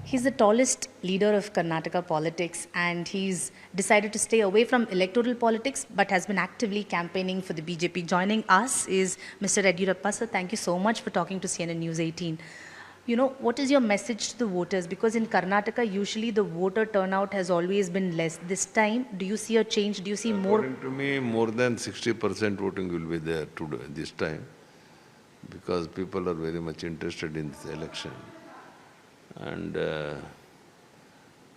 He's the tallest leader of Karnataka politics, and he's decided to stay away from electoral politics but has been actively campaigning for the BJP. Joining us is Mr. Yeddyurappa. Sir, thank you so much for talking to CNN News 18. You know, what is your message to the voters? Because in Karnataka, usually the voter turnout has always been less. This time, do you see a change? Do you see more? According to me, more than 60% voting will be there today, this time, because people are very much interested in this election. And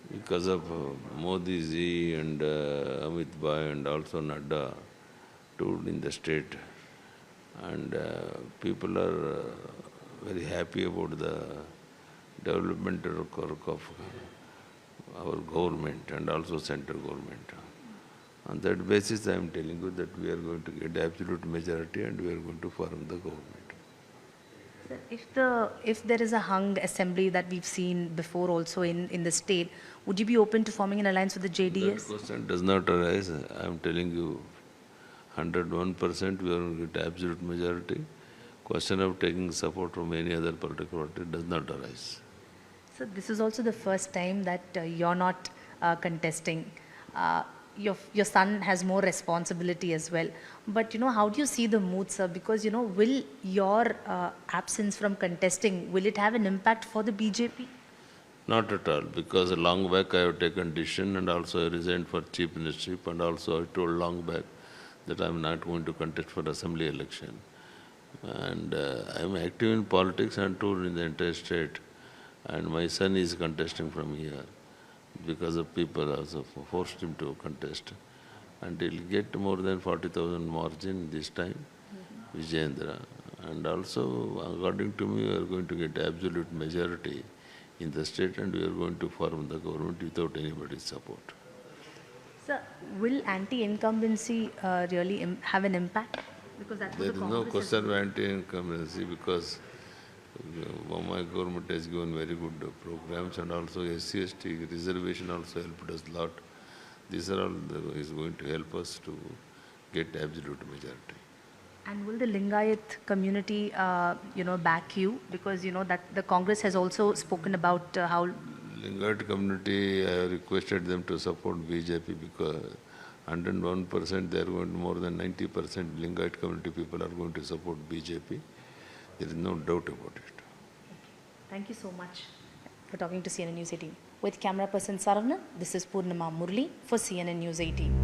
because of Modi ji and Amit Bhai and also Nadda toured in the state, and people are very happy about the developmental work of our government and also central government. On that basis, I am telling you that we are going to get absolute majority and we are going to form the government. Sir, if there is a hung assembly that we've seen before also in the state, would you be open to forming an alliance with the JDS? That question does not arise. I am telling you, 101% we are going to get absolute majority. Question of taking support from any other political party does not arise. So this is also the first time that you're not contesting. Your son has more responsibility as well. But, you know, how do you see the mood, sir? Because, you know, will your absence from contesting, will it have an impact for the BJP? Not at all, because long back I have taken decision and also I resigned for chief ministership, and also I told long back that I am not going to contest for assembly election. And I am active in politics and toured in the entire state. And my son is contesting from here because of people also forced him to contest. And he'll get more than 40,000 margin this time, Vijayendra. And also, according to me, we are going to get absolute majority in the state and we are going to form the government without anybody's support. Sir, will anti-incumbency really have an impact? Because that's There what is the no Congress question of anti-incumbency because my government has given very good programs, and also SC/ST reservation also helped us a lot. These are all is going to help us to get absolute majority. And will the Lingayat community, back you? Because, you know, that the Congress has also spoken about how... Lingayat community, I have requested them to support BJP because 101% they are going to, more than 90% Lingayat community people are going to support BJP. There is no doubt about it. Thank you so much for talking to CNN News 18. With camera person Saravana, this is Purnima Murli for CNN News 18.